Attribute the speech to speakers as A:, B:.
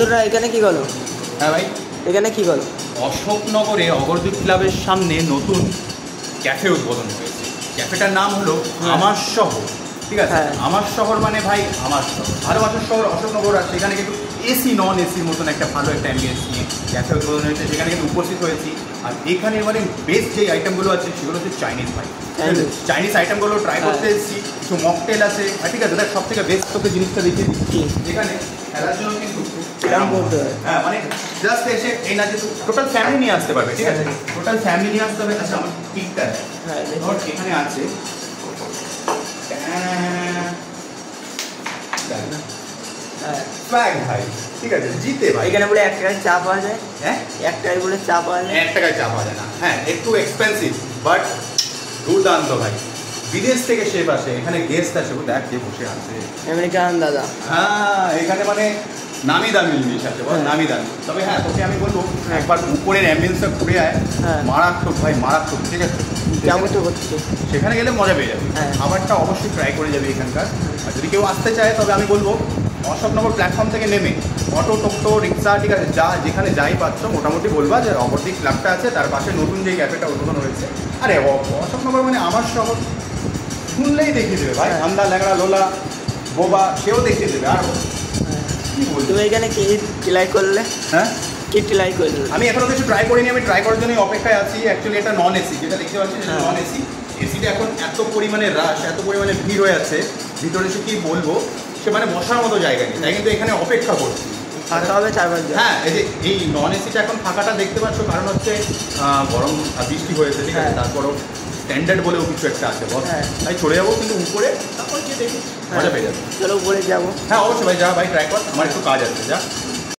A: বন্ধুরা এখানে কি গেল?
B: হ্যাঁ ভাই,
A: এখানে কি গেল?
B: অশোকনগরে অগরদীপ ক্লাবের সামনে নতুন ক্যাফে উদ্বোধন হয়েছে। ক্যাফেটার নাম হলো আমার শহর। ঠিক আছে, আমার শহর মানে ভাই আমার শহর, ভালোবাসার শহর অশোকনগর। আর সেখানে কিন্তু এসি নন এসির মতন একটা ভালো একটা অ্যাম্বিয়েন্স নিয়ে ক্যাফে উদ্বোধন হয়েছে, সেখানে কিন্তু উপস্থিত হয়েছি। আর এখানে মানে বেস্ট যে আইটেমগুলো আছে সেগুলো হচ্ছে চাইনিজ ভাই। চাইনিজ আইটেমগুলো ট্রাই করতে এসেছি, কিছু মকটেল আছে। আর ঠিক আছে, সব থেকে বেস্ট তোকে জিনিসটা দেখিয়ে দিচ্ছি। এখানে খেলার জন্য কিন্তু হ্যাঁ মানে জাস্ট এসে এই না যে টোটাল ফ্যামিলি নিয়ে আসতে পারবে। ঠিক আছে, টোটাল ফ্যামিলি নিয়ে আসতে হবে। আচ্ছা আমার পিকটা ধর এখানে আছে ভাই। ঠিক আছে, জিতে ভাই।
A: এখানে বলে 1 টাকায় চা পাওয়া যায়।
B: হ্যাঁ,
A: 1 টাকায় বলে চা পাওয়া যায়।
B: 1 টাকায় চা পাওয়া যায় না। হ্যাঁ, একটু এক্সপেন্সিভ বাট দুর্দান্ত ভাই। বিদেশ থেকে শেফ আসে, এখানে গেস্ট আছে, দেখ কে বসে আছে,
A: আমেরিকান দাদা।
B: হ্যাঁ, এখানে মানে নামি দামি জিনিস আছে, বল নামি দামি। তবে হ্যাঁ, তোকে আমি বলবো একবার উপরের অ্যাম্বিয়েন্সটা ঘুরে আয়, মারাত্মক ভাই, মারাত্মক। ঠিক আছে,
A: যাবো তো করতে,
B: সেখানে গেলে মজা পেয়ে যাবে। খাবারটা অবশ্যই ট্রাই করে যাবে এখানকার। আর যদি কেউ আসতে চায় তবে আমি বলবো অশোকনগর প্ল্যাটফর্ম থেকে নেমে অটো, টোটো, রিক্সা, ঠিক আছে, যেখানে যাই পাচ্ছ মোটামুটি বলবা যে অপরদিক ক্লাবটা আছে, তার পাশে নতুন যে ক্যাফেটা উদ্বোধন হয়েছে। আরে অশোকনগর মানে আমার শহর শুনলেই দেখিয়ে দেবে ভাই। আন্দা, ল্যাংড়া, লোলা, বোবা সেও দেখিয়ে দেবে। আর কি বলবো,
A: তুমি এখানে কি ট্রাই করলে?
B: হ্যাঁ,
A: কি ট্রাই করলে?
B: আমি এখনো কিছু ট্রাই করিনি, আমি ট্রাই করার জন্যই অপেক্ষায় আছি। অ্যাকচুয়ালি এটা নন এসি, যেটা দেখতে পাচ্ছি নন এসি। এসিটা এখন এত পরিমাণে রাশ, এত পরিমাণে ভিড় হয়ে আছে, ভিতরে সে কি বলবো, সে মানে বসার মতো জায়গা নেই, তাই কিন্তু এখানে অপেক্ষা করছি।
A: থাকতে হবে 4-5 জন।
B: হ্যাঁ, এই যে এই নন এসিটা এখন ফাঁকাটা দেখতে পাচ্ছ, কারণ হচ্ছে গরম বৃষ্টি হয়েছে। ঠিক আছে, তারপরও স্ট্যান্ডার্ড বলেও কিছু একটা আছে বস, তাই চলে যাবো কিন্তু উপরে, তারপর গিয়ে দেখি মজা পেয়ে যাবে।
A: চলো উপরে যাবো।
B: হ্যাঁ অবশ্যই ভাই, যা ভাই, ট্রাই কর, আমার একটু কাজ আছে, যা।